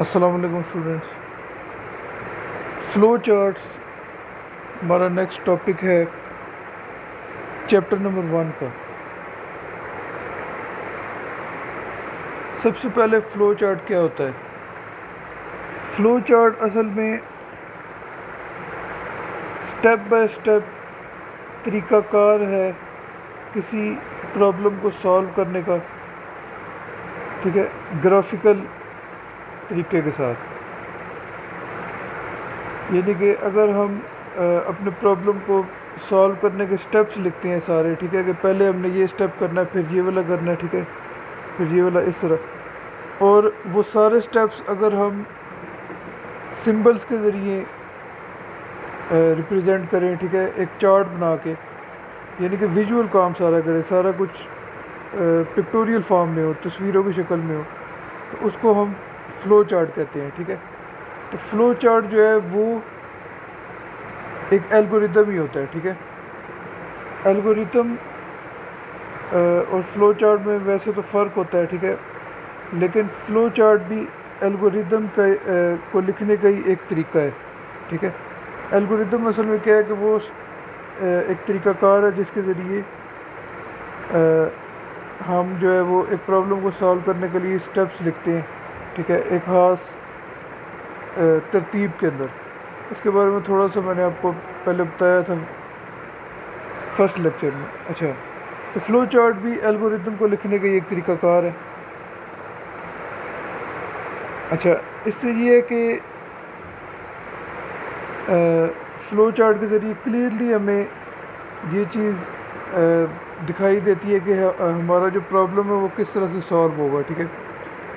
अस्सलाम वालेकुम students. Flow charts हमारा नेक्स्ट टॉपिक है चैप्टर नंबर 1 का। सबसे पहले फ्लो चार्ट क्या होता है? फ्लो चार्ट असल में स्टेप बाय स्टेप तरीक़ाकार है किसी प्रॉब्लम को सॉल्व करने का, ठीक है, ग्राफिकल तरीके के साथ। यानी कि अगर हम अपने प्रॉब्लम को सॉल्व करने के स्टेप्स लिखते हैं सारे, ठीक है, कि पहले हमने ये स्टेप करना है, फिर ये वाला करना है, ठीक है, फिर ये वाला, इस तरह। और वो सारे स्टेप्स अगर हम सिंबल्स के ज़रिए रिप्रेजेंट करें, ठीक है, एक चार्ट बना के, यानी कि विजुअल काम सारा करें, सारा कुछ पिक्टोरियल फॉर्म में हो, तस्वीरों की शक्ल में हो, तो उसको हम फ्लो चार्ट कहते हैं, ठीक है। तो फ्लो चार्ट जो है वो एक एल्गोरिदम ही होता है, ठीक है। एल्गोरिदम और फ्लो चार्ट में वैसे तो फ़र्क होता है, ठीक है, लेकिन फ्लो चार्ट भी एल्गोरिदम का को लिखने का ही एक तरीका है, ठीक है। एल्गोरिदम असल में क्या है कि वो एक तरीक़ाकार है जिसके ज़रिए हम जो है वो एक प्रॉब्लम को सॉल्व करने के लिए स्टेप्स लिखते हैं, ठीक है, एक ख़ास तरतीब के अंदर। इसके बारे में थोड़ा सा मैंने आपको पहले बताया था फर्स्ट लेक्चर में। अच्छा, तो फ्लो चार्ट भी एल्गोरिदम को लिखने का एक तरीक़ाकार है। अच्छा, इससे ये है कि फ़्लो चार्ट के ज़रिए क्लियरली हमें ये चीज़ दिखाई देती है कि हमारा जो प्रॉब्लम है वो किस तरह से सॉल्व होगा, ठीक है।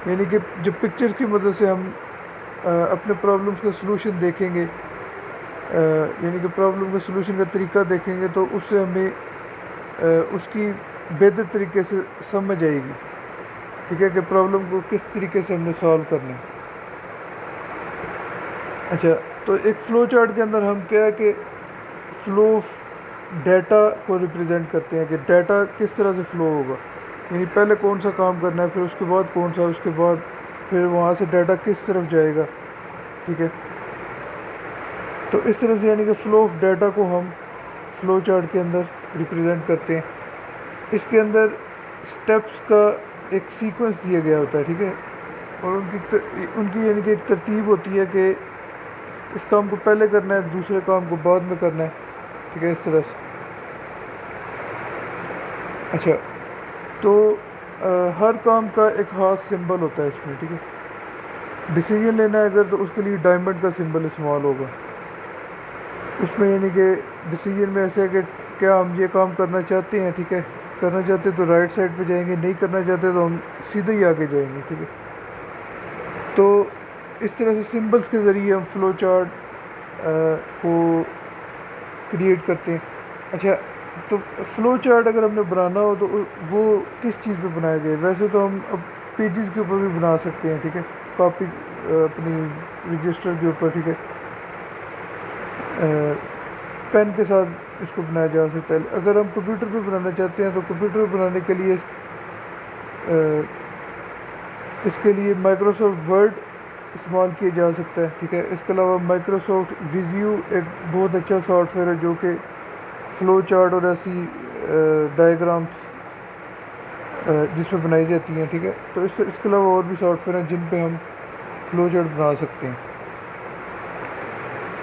यानी कि जो पिक्चर की मदद से हम अपने प्रॉब्लम्स का सलूशन देखेंगे, यानी कि प्रॉब्लम के सलूशन का तरीका देखेंगे, तो उससे हमें उसकी बेहतर तरीके से समझ आएगी, ठीक है, कि प्रॉब्लम को किस तरीके से हमने सॉल्व करना है। अच्छा, तो एक फ़्लो चार्ट के अंदर हम क्या है कि फ़्लो डाटा को रिप्रेजेंट करते हैं कि डाटा किस तरह से फ़्लो होगा, यानी पहले कौन सा काम करना है, फिर उसके बाद कौन सा, उसके बाद फिर वहाँ से डाटा किस तरफ जाएगा, ठीक है। तो इस तरह से यानी कि फ़्लो ऑफ डाटा को हम फ़्लो चार्ट के अंदर रिप्रेजेंट करते हैं। इसके अंदर स्टेप्स का एक सीक्वेंस दिया गया होता है, ठीक है, और उनकी यानी कि एक तरतीब होती है कि इस काम को पहले करना है, दूसरे काम को बाद में करना है, ठीक है, इस तरह से। अच्छा, तो हर काम का एक ख़ास सिंबल होता है इसमें, ठीक है। डिसीजन लेना है अगर, तो उसके लिए डायमंड का सिंबल इस्तेमाल होगा उसमें, यानी कि डिसीजन में ऐसे है कि क्या हम ये काम करना चाहते हैं, ठीक है, करना चाहते हैं तो राइट साइड पे जाएंगे, नहीं करना चाहते तो हम सीधे ही आगे जाएंगे, ठीक है। तो इस तरह से सिंबल्स के ज़रिए हम फ़्लो चार्ट को क्रिएट करते हैं। अच्छा, तो फ़्लो चार्ट अगर हमने बनाना हो तो वो किस चीज़ पे बनाया जाए? वैसे तो हम अब पेजेस के ऊपर भी बना सकते हैं, ठीक है, कॉपी अपनी रजिस्टर के ऊपर, ठीक है, पेन के साथ इसको बनाया जा सकता है। अगर हम कंप्यूटर पे बनाना चाहते हैं तो कंप्यूटर पे बनाने के लिए इसके लिए माइक्रोसॉफ्ट वर्ड इस्तेमाल किया जा सकता है, ठीक है। इसके अलावा माइक्रोसॉफ्ट विज़्यू एक बहुत अच्छा सॉफ्टवेयर है जो कि फ़्लो चार्ट और ऐसी डायग्राम्स जिसमें बनाई जाती हैं, ठीक है। तो इसके अलावा और भी सॉफ्टवेयर हैं जिन पे हम फ़्लो चार्ट बना सकते हैं।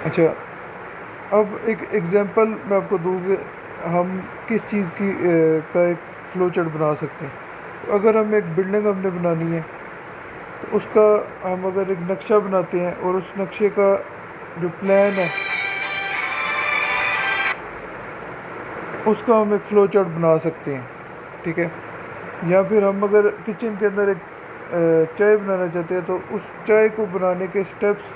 अच्छा, अब एक एग्जांपल मैं आपको दूँगी हम किस चीज़ की का एक फ़्लो चार्ट बना सकते हैं। तो अगर हम एक बिल्डिंग हमने बनानी है, तो उसका हम अगर एक नक्शा बनाते हैं और उस नक्शे का जो प्लान है उसका हम एक फ़्लो चार्ट बना सकते हैं, ठीक है। या फिर हम अगर किचन के अंदर एक चाय बनाना चाहते हैं तो उस चाय को बनाने के स्टेप्स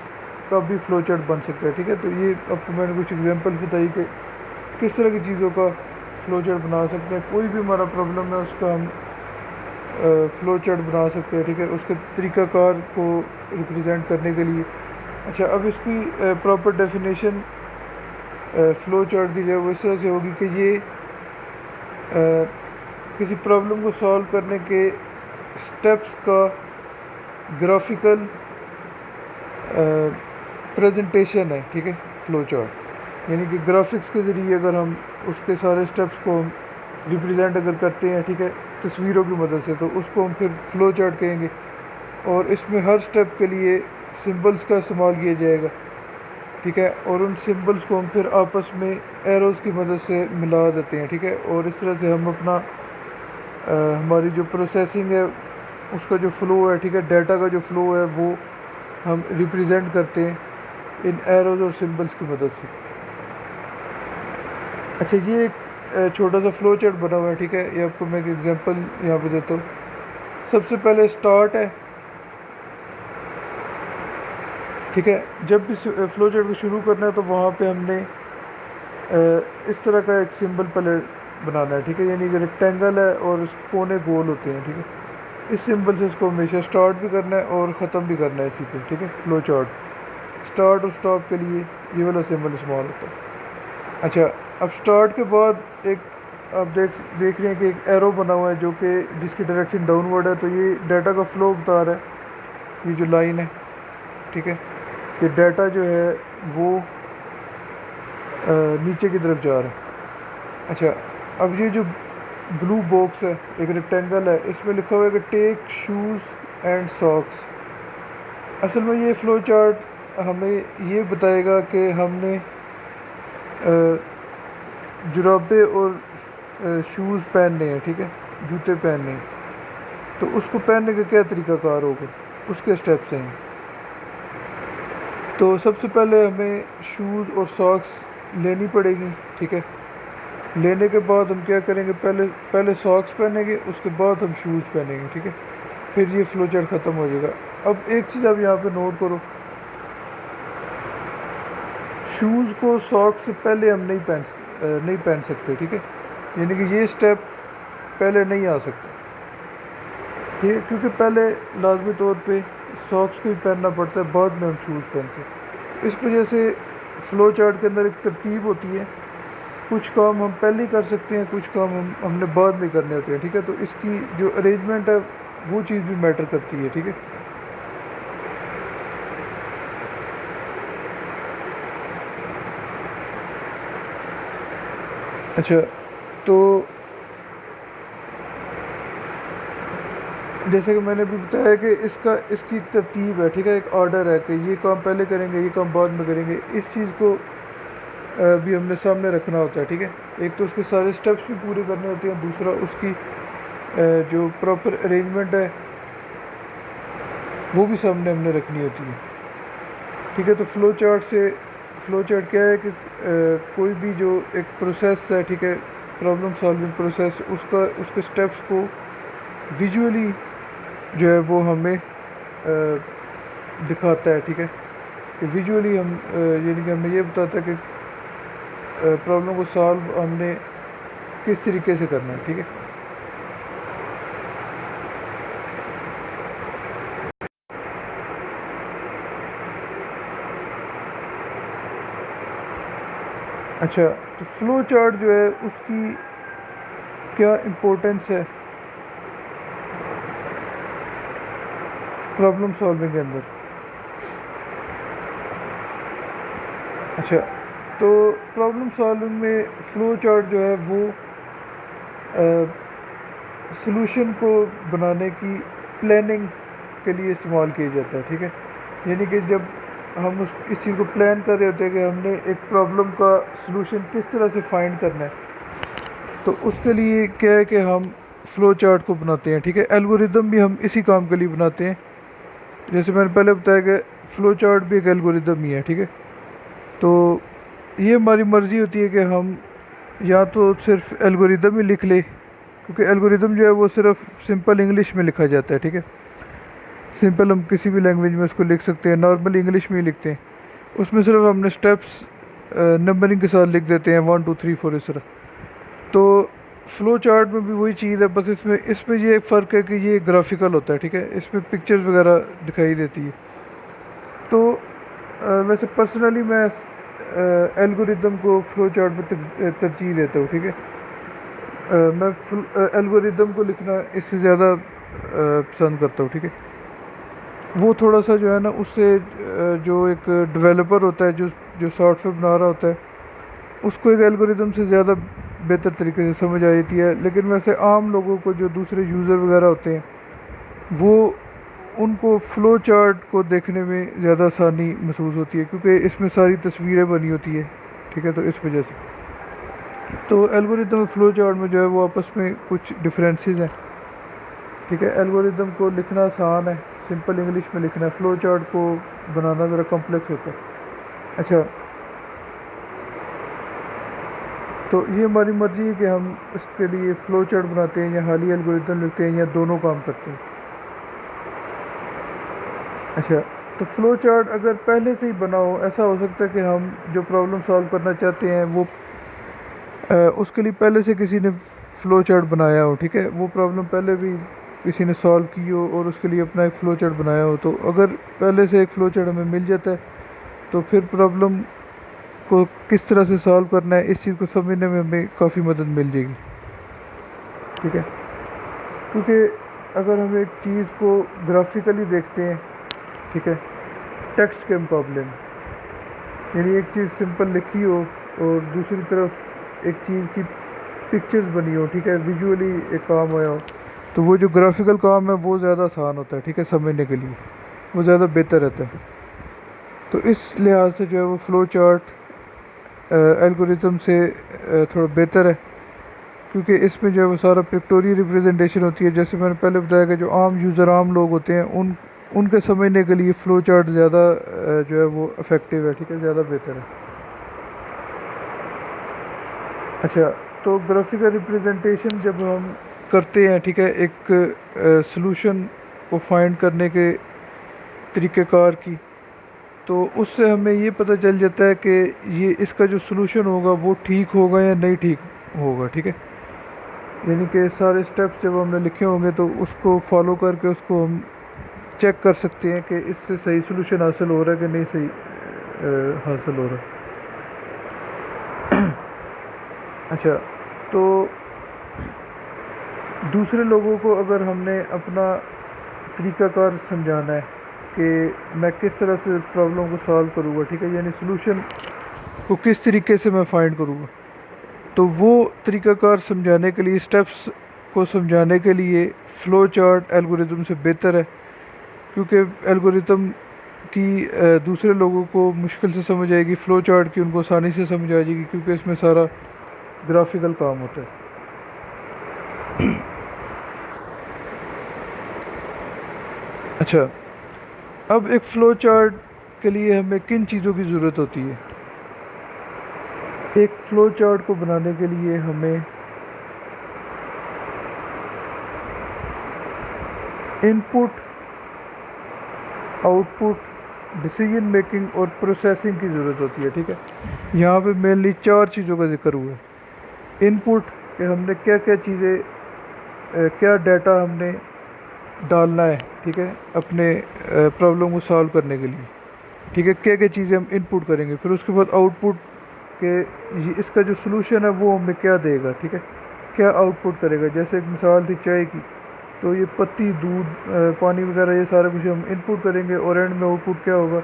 का भी फ़्लो चार्ट बन सकता है, ठीक है। तो ये आपको मैंने कुछ एग्जांपल बताई कि किस तरह की चीज़ों का फ़्लो चार्ट बना सकते हैं। कोई भी हमारा प्रॉब्लम है उसका हम फ़्लो चार्ट बना सकते हैं, ठीक है, उसके तरीक़ाकार को रिप्रेजेंट करने के लिए। अच्छा, अब इसकी प्रॉपर डेफिनेशन फ़्लो चार्ट की जो है वो इस तरह से होगी कि ये किसी प्रॉब्लम को सॉल्व करने के स्टेप्स का ग्राफिकल प्रेजेंटेशन है, ठीक है, फ्लो चार्ट। यानी कि ग्राफिक्स के ज़रिए अगर हम उसके सारे स्टेप्स को हम रिप्रेजेंट अगर करते हैं, ठीक है, तस्वीरों की मदद से, तो उसको हम फिर फ्लो चार्ट कहेंगे। और इसमें हर स्टेप के लिए सिंबल्स का इस्तेमाल किया जाएगा, ठीक है, और उन सिंबल्स को हम फिर आपस में एरोज़ की मदद से मिला देते हैं, ठीक है। और इस तरह से हम अपना हमारी जो प्रोसेसिंग है उसका जो फ़्लो है, ठीक है, डाटा का जो फ़्लो है वो हम रिप्रेजेंट करते हैं इन एरोज़ और सिंबल्स की मदद से। अच्छा, ये एक छोटा सा फ़्लो चार्ट बना हुआ है, ठीक है। ये आपको मैं एक एग्जांपल यहाँ पे देता हूँ। सबसे पहले स्टार्ट है, ठीक है। जब भी फ़्लो चार्ट को शुरू करना है तो वहाँ पे हमने इस तरह का एक सिंबल पहले बनाना है, ठीक है। यानी कि रेक्टेंगल है और उसके कोने गोल होते हैं, ठीक है। इस सिंबल से इसको हमेशा स्टार्ट भी करना है और ख़त्म भी करना है इसी पे, ठीक है। फ़्लो चार्ट स्टार्ट और स्टॉप के लिए ये वाला सिंबल इस्तेमाल होता है। अच्छा, अब स्टार्ट के बाद एक आप देख रहे हैं कि एक एरो बना हुआ है जो कि जिसकी डायरेक्शन डाउनवर्ड है, तो ये डाटा का फ़्लो बता रहा है, ये जो लाइन है, ठीक है। ये डाटा जो है वो नीचे की तरफ जा रहा है। अच्छा, अब ये जो ब्लू बॉक्स है, एक रेक्टेंगल है, इसमें लिखा हुआ है कि टेक शूज़ एंड सॉक्स। असल में ये फ़्लो चार्ट हमें ये बताएगा कि हमने जुराबे और शूज़ पहनने हैं, ठीक है, जूते पहनने हैं, तो उसको पहनने का क्या तरीक़ाकार होगा, उसके स्टेप्स हैं। तो सबसे पहले हमें शूज़ और सॉक्स लेनी पड़ेगी, ठीक है। लेने के बाद हम क्या करेंगे, पहले सॉक्स पहनेंगे, उसके बाद हम शूज़ पहनेंगे, ठीक है। फिर ये फ़्लो चार्ट ख़त्म हो जाएगा। अब एक चीज़ आप यहाँ पे नोट करो, शूज़ को सॉक्स से पहले हम नहीं पहन सकते, ठीक है। यानी कि ये स्टेप पहले नहीं आ सकता, ठीक है, क्योंकि पहले लाजमी तौर पे सॉक्स को ही पहनना पड़ता है, बाद में हम शूज़ पहनते हैं। इस वजह से फ़्लो चार्ट के अंदर एक तरतीब होती है, कुछ काम हम पहले ही कर सकते हैं, कुछ काम हमने बाद में करने होते हैं, ठीक है। तो इसकी जो अरेंजमेंट है वो चीज़ भी मैटर करती है, ठीक है। अच्छा, तो जैसे कि मैंने भी बताया कि इसकी एक तरतीब है, ठीक है, एक ऑर्डर है कि ये काम पहले करेंगे, ये काम बाद में करेंगे। इस चीज़ को भी हमने सामने रखना होता है, ठीक है। एक तो उसके सारे स्टेप्स भी पूरे करने होते हैं, दूसरा उसकी जो प्रॉपर अरेंजमेंट है वो भी सामने हमने रखनी होती है, ठीक है। तो फ़्लो चार्ट क्या है कि कोई भी जो एक प्रोसेस है, ठीक है, प्रॉब्लम सॉल्विंग प्रोसेस, उसके स्टेप्स को विजुअली जो है वो हमें दिखाता है, ठीक है। कि विजुअली हम यानी कि हमें ये बताता है कि प्रॉब्लम को सॉल्व हमने किस तरीके से करना है, ठीक है। अच्छा, तो फ़्लो चार्ट जो है उसकी क्या इम्पोर्टेंस है प्रॉब्लम सॉल्विंग के अंदर। अच्छा, तो प्रॉब्लम सॉल्विंग में फ़्लो चार्ट जो है वो सॉल्यूशन को बनाने की प्लानिंग के लिए इस्तेमाल किया जाता है, ठीक है। यानी कि जब हम इस चीज़ को प्लान कर रहे होते हैं कि हमने एक प्रॉब्लम का सलूशन किस तरह से फाइंड करना है, तो उसके लिए क्या है कि हम फ़्लो चार्ट को बनाते हैं, ठीक है। एल्गोरिदम भी हम इसी काम के लिए बनाते हैं। जैसे मैंने पहले बताया कि फ़्लो चार्ट भी एक एल्गोरिदम ही है, ठीक है। तो ये हमारी मर्ज़ी होती है कि हम या तो सिर्फ एल्गोरिदम ही लिख ले, क्योंकि एल्गोरिदम जो है वो सिर्फ सिंपल इंग्लिश में लिखा जाता है, ठीक है। सिंपल हम किसी भी लैंग्वेज में उसको लिख सकते हैं, नॉर्मल इंग्लिश में ही लिखते हैं। उसमें सिर्फ हमने स्टेप्स नंबरिंग के साथ लिख देते हैं, 1 2 3 4 इस तरह। तो फ़्लो चार्ट में भी वही चीज़ है, बस इसमें इसमें ये एक फ़र्क है कि ये ग्राफिकल होता है, ठीक है। इसमें पिक्चर्स वगैरह दिखाई देती है। तो वैसे पर्सनली मैं एल्गोरिदम को फ़्लो चार्ट में तरजीह देता हूँ, ठीक है। मैं एल्गोरिदम को लिखना इससे ज़्यादा पसंद करता हूँ, ठीक है। वो थोड़ा सा जो है ना उससे जो एक डेवलपर होता है जो जो सॉफ्टवेयर बना रहा होता है उसको एक एल्गोरिदम से ज़्यादा बेहतर तरीके से समझ आ जाती है। लेकिन वैसे आम लोगों को जो दूसरे यूज़र वगैरह होते हैं वो उनको फ़्लो चार्ट को देखने में ज़्यादा आसानी महसूस होती है क्योंकि इसमें सारी तस्वीरें बनी होती है। ठीक है, तो इस वजह से तो एल्गोरिदम और फ़्लो चार्ट में जो है वो आपस में कुछ डिफरेंसेस हैं। ठीक है, एल्गोरिदम को लिखना आसान है, सिंपल इंग्लिश में लिखना है। फ़्लो चार्ट को बनाना ज़रा कॉम्प्लेक्स होता है। अच्छा, तो ये हमारी मर्ज़ी है कि हम इसके लिए फ़्लो चार्ट बनाते हैं या हाली एल्गोरिदम लिखते हैं या दोनों काम करते हैं। अच्छा, तो फ़्लो चार्ट अगर पहले से ही बना हो, ऐसा हो सकता है कि हम जो प्रॉब्लम सॉल्व करना चाहते हैं वो उसके लिए पहले से किसी ने फ़्लो चार्ट बनाया हो। ठीक है, वो प्रॉब्लम पहले भी किसी ने सॉल्व की हो और उसके लिए अपना एक फ़्लो चार्ट बनाया हो। तो अगर पहले से एक फ़्लो चार्ट हमें मिल जाता है तो फिर प्रॉब्लम को किस तरह से सॉल्व करना है इस चीज़ को समझने में हमें काफ़ी मदद मिल जाएगी। ठीक है, क्योंकि अगर हम एक चीज़ को ग्राफिकली देखते हैं, ठीक है, टेक्स्ट के मुकाबले में, यानी एक चीज़ सिंपल लिखी हो और दूसरी तरफ एक चीज़ की पिक्चर्स बनी हो, ठीक है, विजुअली एक काम होया हो, तो वो जो ग्राफिकल काम है वो ज़्यादा आसान होता है। ठीक है, समझने के लिए वो ज़्यादा बेहतर रहता है। तो इस लिहाज से जो है वो फ़्लो चार्ट एल्गोरिथम से थोड़ा बेहतर है क्योंकि इसमें जो है वो सारा पिक्टोरियल रिप्रेजेंटेशन होती है। जैसे मैंने पहले बताया कि जो आम यूज़र आम लोग होते हैं उनके समझने के लिए फ़्लो चार्ट ज़्यादा जो है वो इफ़ेक्टिव है। ठीक है, ज़्यादा बेहतर है। अच्छा, तो ग्राफिकल रिप्रेजेंटेशन जब हम करते हैं, ठीक है, एक सलूशन को फाइंड करने के तरीक़ेकार की, तो उससे हमें ये पता चल जाता है कि ये इसका जो सलूशन होगा वो ठीक होगा या नहीं ठीक होगा। ठीक है, यानी कि सारे स्टेप्स जब हमने लिखे होंगे तो उसको फॉलो करके उसको हम चेक कर सकते हैं कि इससे सही सलूशन हासिल हो रहा है कि नहीं सही हासिल हो रहा है। अच्छा, तो दूसरे लोगों को अगर हमने अपना तरीक़ाकार समझाना है कि मैं किस तरह से प्रॉब्लम को सॉल्व करूँगा, ठीक है, यानी सलूशन को किस तरीके से मैं फाइंड करूँगा, तो वो तरीक़ाकार समझाने के लिए, स्टेप्स को समझाने के लिए फ़्लो चार्ट एल्गोरिदम से बेहतर है क्योंकि एल्गोरिदम की दूसरे लोगों को मुश्किल से समझ आएगी, फ़्लो चार्ट की उनको आसानी से समझ आ जाएगी क्योंकि इसमें सारा ग्राफिकल काम होता है। अच्छा, अब एक फ़्लो चार्ट के लिए हमें किन चीज़ों की ज़रूरत होती है? एक फ़्लो चार्ट को बनाने के लिए हमें इनपुट, आउटपुट, डिसीजन मेकिंग और प्रोसेसिंग की ज़रूरत होती है। ठीक है, यहाँ पे मेनली 4 चीज़ों का जिक्र हुआ है। इनपुट कि हमने क्या क्या चीज़ें क्या डाटा हमने डालना है, ठीक है, अपने प्रॉब्लम को सॉल्व करने के लिए। ठीक है, क्या क्या चीज़ें हम इनपुट करेंगे। फिर उसके बाद आउटपुट के इसका जो सलूशन है वो हमें क्या देगा। ठीक है, क्या आउटपुट करेगा। जैसे एक मिसाल थी चाय की, तो ये पत्ती, दूध, पानी वगैरह ये सारा कुछ हम इनपुट करेंगे और एंड में आउटपुट क्या होगा,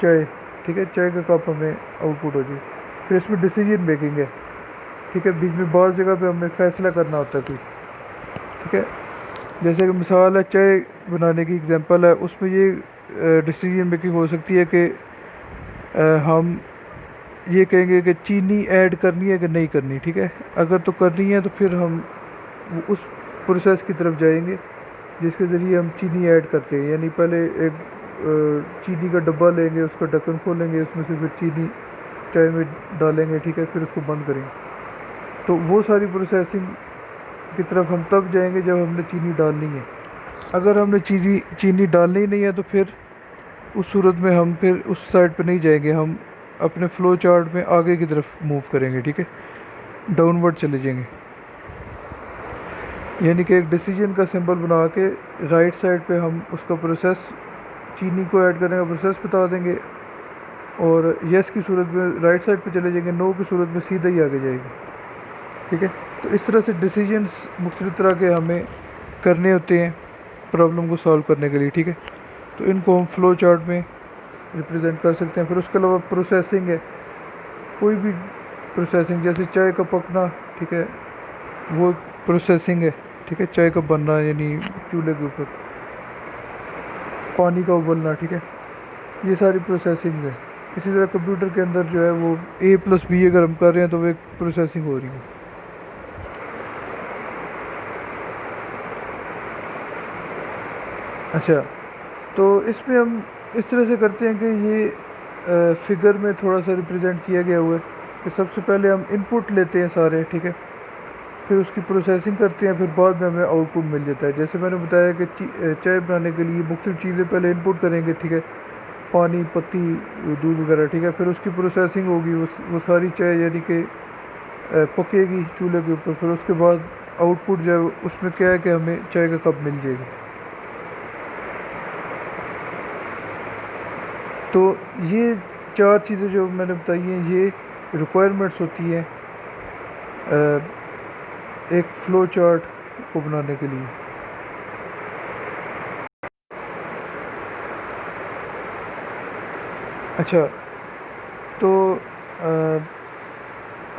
चाय। ठीक है, चाय का कप हमें आउटपुट हो जाए। फिर इसमें डिसीजन मेकिंग है। ठीक है, बीच में बहुत जगह पे हमें फ़ैसला करना होता है कोई। ठीक है, जैसे कि मिसाल है चाय बनाने की एग्जांपल है, उसमें ये डिसीजन मेकिंग हो सकती है कि हम ये कहेंगे कि चीनी ऐड करनी है कि नहीं करनी। ठीक है, अगर तो करनी है तो फिर हम उस प्रोसेस की तरफ जाएंगे जिसके ज़रिए हम चीनी ऐड करते हैं। यानी पहले एक चीनी का डब्बा लेंगे, उसका ढक्कन खोलेंगे, उसमें से फिर चीनी चाय में डालेंगे। ठीक है, फिर उसको बंद करेंगे। तो वो सारी प्रोसेसिंग की तरफ हम तब जाएंगे जब हमने चीनी डालनी है। अगर हमने चीनी डालनी नहीं है तो फिर उस सूरत में हम फिर उस साइड पे नहीं जाएंगे, हम अपने फ़्लो चार्ट में आगे की तरफ मूव करेंगे। ठीक है, डाउनवर्ड चले जाएंगे। यानी कि एक डिसीजन का सिंबल बना के राइट साइड पे हम उसका प्रोसेस, चीनी को ऐड करने का प्रोसेस बता देंगे और यस की सूरत में राइट साइड पे चले जाएंगे, नो की सूरत में सीधा ही आगे जाएंगे। ठीक है, तो इस तरह से डिसीजंस मुख्तलिफ तरह के हमें करने होते हैं प्रॉब्लम को सॉल्व करने के लिए। ठीक है, तो इनको हम फ्लो चार्ट में रिप्रेजेंट कर सकते हैं। फिर उसके अलावा प्रोसेसिंग है, कोई भी प्रोसेसिंग, जैसे चाय का पकना, ठीक है, वो प्रोसेसिंग है, ठीक है, चाय का बनना यानी चूल्हे के ऊपर पानी का उबलना, ठीक है, ये सारी प्रोसेसिंग है। इसी तरह कंप्यूटर के अंदर जो है वो A+B अगर हम कर रहे हैं तो वो एक प्रोसेसिंग हो रही है। अच्छा, तो इसमें हम इस तरह से करते हैं कि ये फिगर में थोड़ा सा रिप्रेजेंट किया गया हुआ है कि सबसे पहले हम इनपुट लेते हैं सारे, ठीक है, फिर उसकी प्रोसेसिंग करते हैं, फिर बाद में हमें आउटपुट मिल जाता है। जैसे मैंने बताया कि चाय बनाने के लिए मुख्तलिफ चीज़ें पहले इनपुट करेंगे, ठीक है, पानी, पत्ती, दूध वगैरह, ठीक है, फिर उसकी प्रोसेसिंग होगी, वो सारी चाय यानी कि पकेगी चूल्हे के ऊपर, फिर उसके बाद आउटपुट जो है उसमें क्या है कि हमें चाय का कप मिल जाएगा। तो ये चार चीज़ें जो मैंने बताई हैं ये रिक्वायरमेंट्स होती हैं एक फ़्लो चार्ट को बनाने के लिए। अच्छा, तो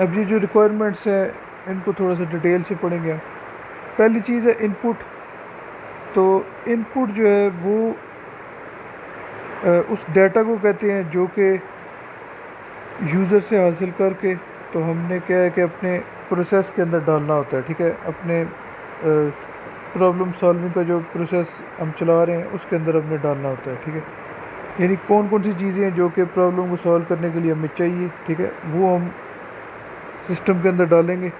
अब ये जो रिक्वायरमेंट्स हैं इनको थोड़ा सा डिटेल से पढ़ेंगे हम। पहली चीज़ है इनपुट। तो इनपुट जो है वो उस डाटा को कहते हैं जो कि यूज़र से हासिल करके तो हमने क्या है कि अपने प्रोसेस के अंदर डालना होता है, ठीक है, अपने प्रॉब्लम सॉल्विंग का जो प्रोसेस हम चला रहे हैं उसके अंदर हमने डालना होता है, ठीक है, यानी कौन कौन सी चीज़ें हैं जो कि प्रॉब्लम को सॉल्व करने के लिए हमें चाहिए, ठीक है, वो हम सिस्टम के अंदर डालेंगे।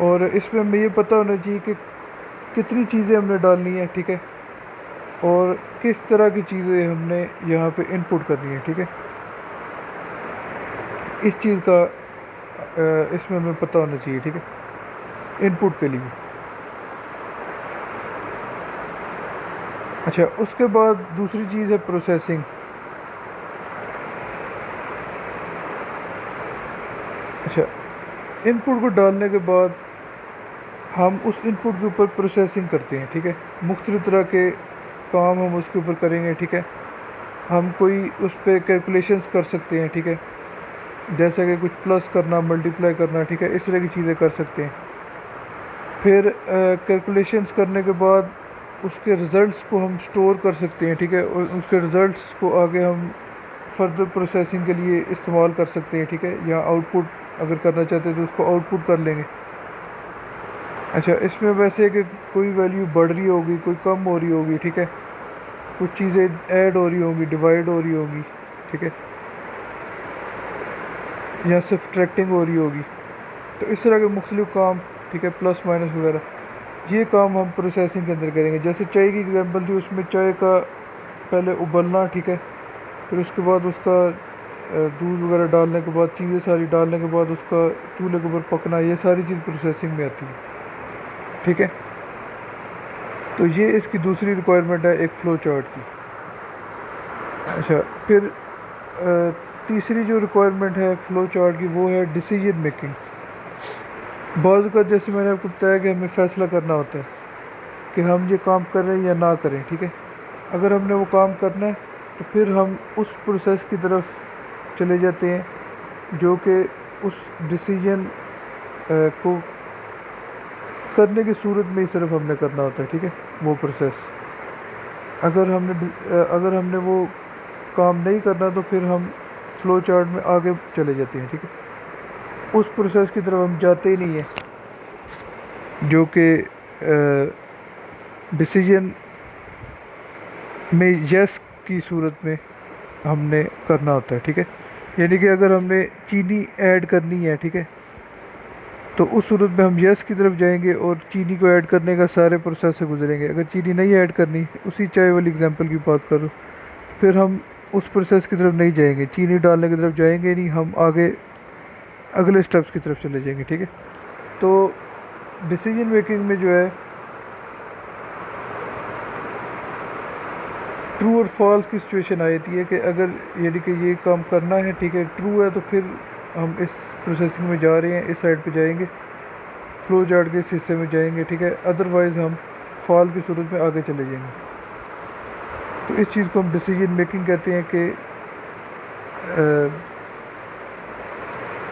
और इसमें हमें ये पता होना चाहिए कि कितनी चीज़ें हमने डालनी है, ठीक है, और किस तरह की चीज़ें हमने यहाँ पे इनपुट करनी है, ठीक है, इस चीज़ का इसमें हमें पता होना चाहिए, ठीक है, इनपुट के लिए। अच्छा, उसके बाद दूसरी चीज़ है प्रोसेसिंग। अच्छा, इनपुट को डालने के बाद हम उस इनपुट के ऊपर प्रोसेसिंग करते हैं, ठीक है, मुख्तलिफ़ तरह के काम हम उसके ऊपर करेंगे, ठीक है, हम कोई उस पर कैलकुलेशंस कर सकते हैं, ठीक है, जैसे कि कुछ प्लस करना, मल्टीप्लाई करना, ठीक है, इस तरह की चीज़ें कर सकते हैं। फिर कैलकुलेशंस करने के बाद उसके रिज़ल्ट्स को हम स्टोर कर सकते हैं, ठीक है, और उसके रिज़ल्ट्स को आगे हम फर्दर प्रोसेसिंग के लिए इस्तेमाल कर सकते हैं, ठीक है, या आउटपुट अगर करना चाहते हैं तो उसको आउटपुट कर लेंगे। अच्छा, इसमें वैसे कि कोई वैल्यू बढ़ रही होगी, कोई कम हो रही होगी, ठीक है, कुछ चीज़ें ऐड हो रही होंगी, डिवाइड हो रही होगी, ठीक है, या सब्ट्रैक्टिंग हो रही होगी, तो इस तरह के मुख्तलिफ काम, ठीक है, प्लस माइनस वगैरह, ये काम हम प्रोसेसिंग के अंदर करेंगे। जैसे चाय की एग्जांपल थी, उसमें चाय का पहले उबलना, ठीक है, फिर उसके बाद उसका दूध वगैरह डालने के बाद, चीज़ें सारी डालने के बाद उसका चूल्हे के ऊपर पकना, ये सारी चीज़ प्रोसेसिंग में आती है, ठीक है। तो ये इसकी दूसरी रिक्वायरमेंट है एक फ़्लो चार्ट की। अच्छा, फिर तीसरी जो रिक्वायरमेंट है फ़्लो चार्ट की वो है डिसीजन मेकिंग। बाज़ का जैसे मैंने आपको बताया कि हमें फ़ैसला करना होता है कि हम ये काम कर रहे हैं या ना करें, ठीक है, अगर हमने वो काम करना है तो फिर हम उस प्रोसेस की तरफ चले जाते हैं जो कि उस डिसीजन को करने की सूरत में ही सिर्फ हमने करना होता है, ठीक है, वो प्रोसेस। अगर हमने वो काम नहीं करना तो फिर हम फ़्लो चार्ट में आगे चले जाते हैं, ठीक है, उस प्रोसेस की तरफ हम जाते ही नहीं हैं जो कि डिसीजन में यस की सूरत में हमने करना होता है, ठीक है, यानी कि अगर हमने चीनी ऐड करनी है, ठीक है, तो उस सूरत में हम यस की तरफ जाएंगे और चीनी को ऐड करने का सारे प्रोसेस से गुजरेंगे। अगर चीनी नहीं ऐड करनी, उसी चाय वाली एग्जांपल की बात करूँ, फिर हम उस प्रोसेस की तरफ नहीं जाएंगे, चीनी डालने की तरफ जाएंगे नहीं, हम आगे अगले स्टेप्स की तरफ चले जाएंगे, ठीक है। तो डिसीजन मेकिंग में जो है ट्रू और फॉल्स की सिचुएशन आई थी है कि अगर यानी कि ये काम करना है, ठीक है, ट्रू है तो फिर हम इस प्रोसेसिंग में जा रहे हैं, इस साइड पे जाएंगे, फ़्लो चार्ट के इस हिस्से में जाएंगे, ठीक है, अदरवाइज़ हम फॉल की सूरत में आगे चले जाएंगे। तो इस चीज़ को हम डिसीजन मेकिंग कहते हैं कि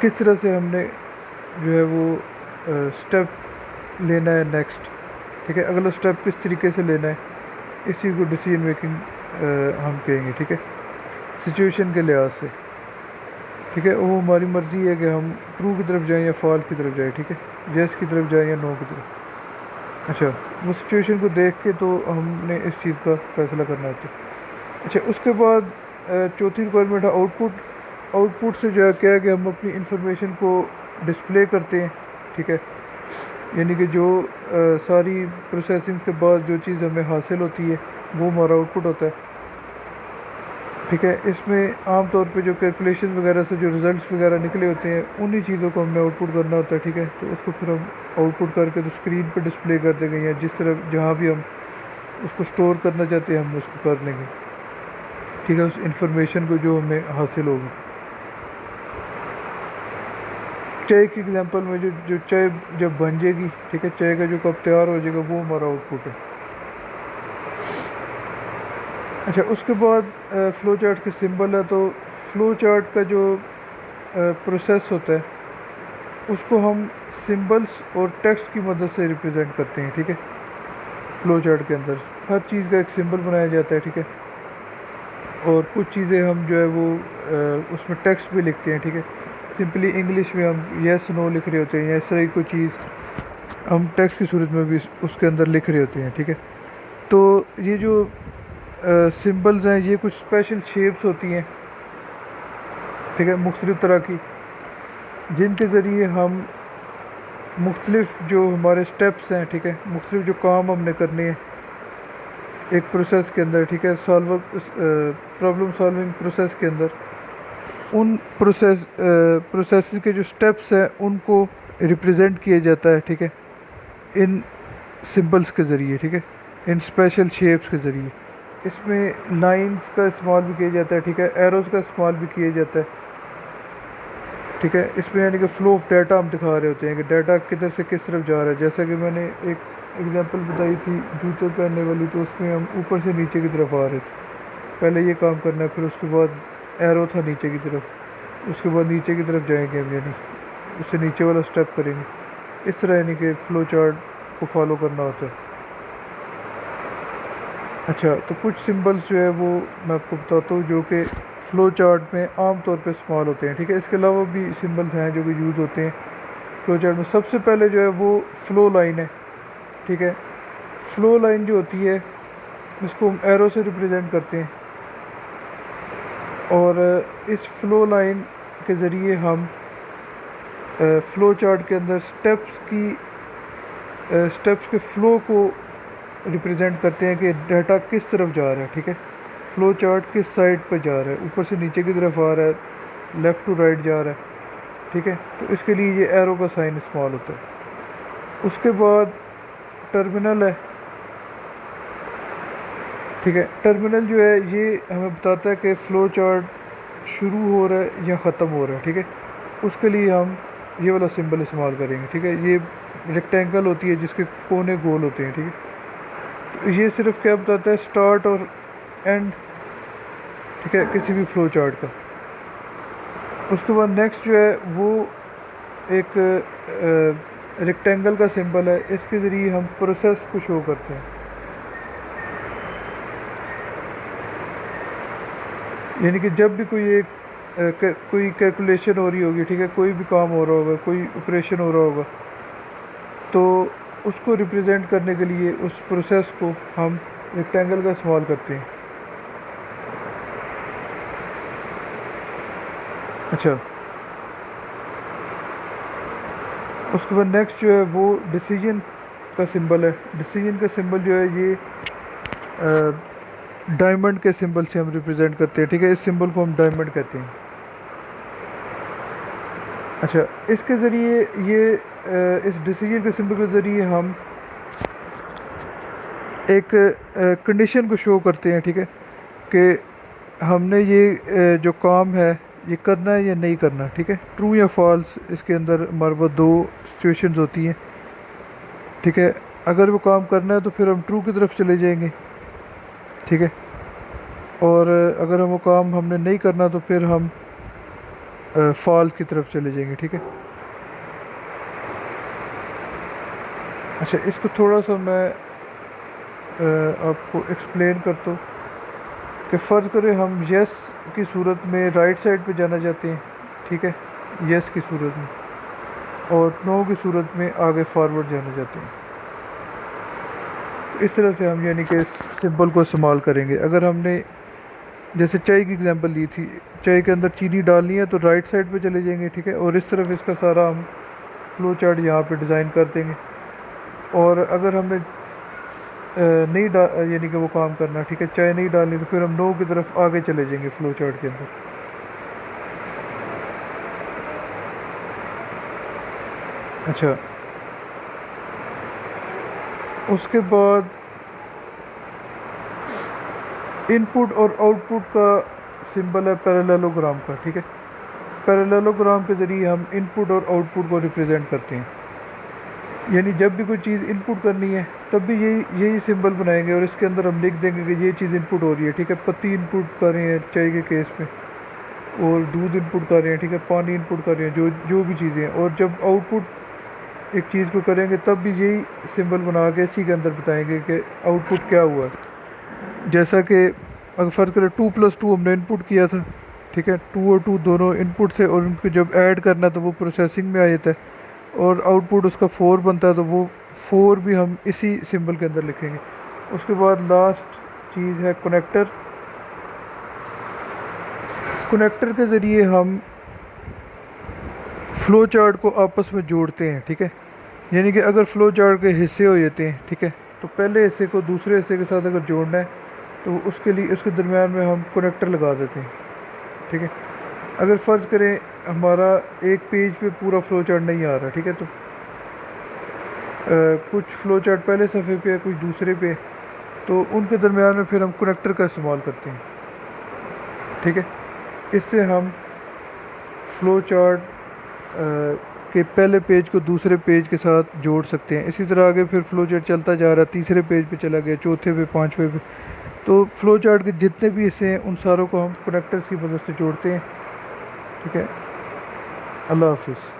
किस तरह से हमने जो है वो स्टेप लेना है नेक्स्ट, ठीक है, अगला स्टेप किस तरीके से लेना है, इस चीज़ को डिसीजन मेकिंग हम कहेंगे, ठीक है, सिचुएशन के लिहाज से, ठीक है। वो हमारी मर्ज़ी है कि हम ट्रू की तरफ जाएं या फॉल की तरफ जाएं, ठीक है, येस की तरफ जाएं या नो की तरफ। अच्छा, वो सिचुएशन को देख के तो हमने इस चीज़ का फैसला करना होता है। अच्छा, उसके बाद चौथी रिक्वायरमेंट है आउटपुट। आउटपुट से जो है क्या है कि हम अपनी इंफॉर्मेशन को डिस्प्ले करते हैं, ठीक है, यानी कि जो सारी प्रोसेसिंग के बाद जो चीज़ हमें हासिल होती है वो हमारा आउटपुट होता है, ठीक है। इसमें आम तौर पे जो कैलकुलेशन वगैरह से जो रिज़ल्ट्स वगैरह निकले होते हैं उन्हीं चीज़ों को हमने आउटपुट करना होता है, ठीक है। तो उसको फिर हम आउटपुट करके तो स्क्रीन पे डिस्प्ले कर देंगे या जिस तरह जहाँ भी हम उसको स्टोर करना चाहते हैं हम उसको कर लेंगे, ठीक है, उस इंफॉर्मेशन को जो हमें हासिल होगी। चाय की एग्जांपल में जो जो चाय जब बन जाएगी, ठीक है, चाय का जो कप तैयार हो जाएगा वो हमारा आउटपुट है। अच्छा, उसके बाद फ़्लो चार्ट के सिंबल है। तो फ़्लो चार्ट का जो प्रोसेस होता है उसको हम सिंबल्स और टेक्स्ट की मदद से रिप्रेजेंट करते हैं, ठीक है। फ़्लो चार्ट के अंदर हर चीज़ का एक सिंबल बनाया जाता है, ठीक है, और कुछ चीज़ें हम जो है वो उसमें टेक्स्ट भी लिखते हैं, ठीक है। सिंपली इंग्लिश में हम येस नो लिख रहे होते हैं या ऐसा ही कोई चीज़ हम टेक्स्ट की सूरत में भी उसके अंदर लिख रहे होते हैं, ठीक है। तो ये जो सिंबल्स हैं ये कुछ स्पेशल शेप्स होती हैं, ठीक है, मुख्तलिफ़ तरह की, जिनके ज़रिए हम मुख्तलिफ़ जो हमारे स्टेप्स हैं, ठीक है, मुख्तलिफ़ जो काम हमने करने हैं एक प्रोसेस के अंदर, ठीक है, प्रॉब्लम सॉल्विंग प्रोसेस के अंदर, उन प्रोसेस के जो स्टेप्स हैं उनको रिप्रेजेंट किया जाता है, ठीक है, इन सिंबल्स के ज़रिए, ठीक है, इन स्पेशल शेप्स के ज़रिए। इसमें लाइंस का इस्तेमाल भी किया जाता है, ठीक है, एरोज़ का इस्तेमाल भी किया जाता है, ठीक है। इसमें यानी कि फ़्लो ऑफ डाटा हम दिखा रहे होते हैं कि डाटा किधर से किस तरफ जा रहा है। जैसा कि मैंने एक एग्जांपल बताई थी जूते पहनने वाली, तो उसमें हम ऊपर से नीचे की तरफ आ रहे थे, पहले ये काम करना है, फिर उसके बाद एरो था नीचे की तरफ, उसके बाद नीचे की तरफ जाएंगे हम, यानी उससे नीचे वाला स्टेप करेंगे। इस तरह यानी कि फ़्लो चार्ट को फॉलो करना होता है। अच्छा, तो कुछ सिंबल्स जो है वो मैं आपको बताता हूँ जो कि फ़्लो चार्ट में आम तौर पे इस्तेमाल होते हैं, ठीक है। इसके अलावा भी सिंबल्स हैं जो कि यूज़ होते हैं फ़्लो चार्ट में। सबसे पहले जो है वो फ़्लो लाइन है, ठीक है। फ़्लो लाइन जो होती है इसको हम एरो से रिप्रेजेंट करते हैं, और इस फ़्लो लाइन के ज़रिए हम फ़्लो चार्ट के अंदर स्टेप्स के फ़्लो को रिप्रेजेंट करते हैं कि डाटा किस तरफ जा रहा है, ठीक है, फ़्लो चार्ट किस साइड पर जा रहा है, ऊपर से नीचे की तरफ आ रहा है, लेफ़्ट टू राइट जा रहा है, ठीक है। तो इसके लिए ये एरो का साइन इस्तेमाल होता है। उसके बाद टर्मिनल है, ठीक है। टर्मिनल जो है ये हमें बताता है कि फ़्लो चार्ट शुरू हो रहा है या ख़त्म हो रहा है, ठीक है। उसके लिए हम ये वाला सिंबल इस्तेमाल करेंगे, ठीक है। ये रेक्टेंगल होती है जिसके कोने गोल होते हैं, ठीक है। तो ये सिर्फ क्या बताता है, स्टार्ट और एंड, ठीक है, किसी भी फ़्लो चार्ट का। उसके बाद नेक्स्ट जो है वो एक रेक्टेंगल का सिंबल है, इसके ज़रिए हम प्रोसेस को शो करते हैं, यानी कि जब भी कोई कैलकुलेशन हो रही होगी, ठीक है, कोई भी काम हो रहा होगा, कोई ऑपरेशन हो रहा होगा, तो उसको रिप्रेजेंट करने के लिए उस प्रोसेस को हम रेक्टेंगल का इस्तेमाल करते हैं। अच्छा, उसके बाद नेक्स्ट जो है वो डिसीजन का सिंबल है। डिसीजन का सिंबल जो है ये डायमंड के सिंबल से हम रिप्रेजेंट करते हैं, ठीक है। इस सिंबल को हम डायमंड कहते हैं। अच्छा, इसके ज़रिए इस डिसीजन के सिंबल के ज़रिए हम एक कंडीशन को शो करते हैं, ठीक है, कि हमने ये जो काम है ये करना है या नहीं करना, ठीक है, ट्रू या फॉल्स। इसके अंदर हमारे पास दो सिचुएशंस होती हैं, ठीक है। अगर वो काम करना है तो फिर हम ट्रू की तरफ चले जाएंगे, ठीक है, और अगर हम वो काम हमने नहीं करना तो फिर हम फॉल्स की तरफ चले जाएंगे, ठीक है। अच्छा, इसको थोड़ा सा मैं आपको एक्सप्लेन करता हूँ कि फ़र्ज़ करें हम यस की सूरत में राइट साइड पे जाना चाहते हैं, ठीक है, यस की सूरत में, और नो की सूरत में आगे फॉरवर्ड जाना चाहते हैं। तो इस तरह से हम यानी कि सिंबल को इस्तेमाल करेंगे। अगर हमने जैसे चाय की एग्जांपल ली थी, चाय के अंदर चीनी डालनी है तो राइट साइड पे चले जाएंगे, ठीक है, और इस तरफ इसका सारा हम फ्लो चार्ट यहाँ पे डिज़ाइन कर देंगे। और अगर हमने नहीं यानी कि वो काम करना, ठीक है, चाय नहीं डालनी, तो फिर हम नो की तरफ आगे चले जाएंगे फ्लो चार्ट के अंदर। अच्छा, उसके बाद इनपुट और आउटपुट का सिंबल है पैरेललोग्राम का, ठीक है। पैरेललोग्राम के ज़रिए हम इनपुट और आउटपुट को रिप्रेजेंट करते हैं। यानी जब भी कोई चीज़ इनपुट करनी है तब भी यही यही सिंबल बनाएंगे और इसके अंदर हम लिख देंगे कि ये चीज़ इनपुट हो रही है, ठीक है। पत्ती इनपुट कर रहे हैं चाय के केस में, और दूध इनपुट कर रहे हैं, ठीक है, पानी इनपुट कर रहे हैं, जो जो भी चीज़ें हैं। और जब आउटपुट एक चीज़ को करेंगे तब भी यही सिंबल बना के इसी के अंदर बताएंगे कि आउटपुट क्या हुआ है। जैसा कि अगर फ़र्ज़ करें 2+2 हमने इनपुट किया था, ठीक है, 2 और 2 दोनों इनपुट से, और उनको जब ऐड करना तो वो प्रोसेसिंग में आ जाता है, और आउटपुट उसका 4 बनता है, तो वो 4 भी हम इसी सिंबल के अंदर लिखेंगे। उसके बाद लास्ट चीज़ है कनेक्टर। कनेक्टर के ज़रिए हम फ़्लो चार्ट को आपस में जोड़ते हैं, ठीक है। यानी कि अगर फ़्लो चार्ट के हिस्से हो जाते हैं, ठीक है, तो पहले हिस्से को दूसरे हिस्से के साथ अगर जोड़ना है तो उसके लिए उसके दरमियान में हम कनेक्टर लगा देते हैं, ठीक है। अगर फ़र्ज़ करें हमारा एक पेज पे पूरा फ़्लो चार्ट नहीं आ रहा, ठीक है, तो कुछ फ़्लो चार्ट पहले सफ़े पे है, कुछ दूसरे पे, तो उनके दरमियान में फिर हम कनेक्टर का इस्तेमाल करते हैं, ठीक है। इससे हम फ़्लो चार्ट के पहले पेज को दूसरे पेज के साथ जोड़ सकते हैं। इसी तरह आगे फिर फ़्लो चार्ट चलता जा रहा है, तीसरे पेज पे चला गया, चौथे पे, पाँचवें पे, तो फ़्लो चार्ट के जितने भी हिस्से हैं उन सारों को हम कनेक्टर्स की मदद से जोड़ते हैं, ठीक है। अल्लाह हाफिज़।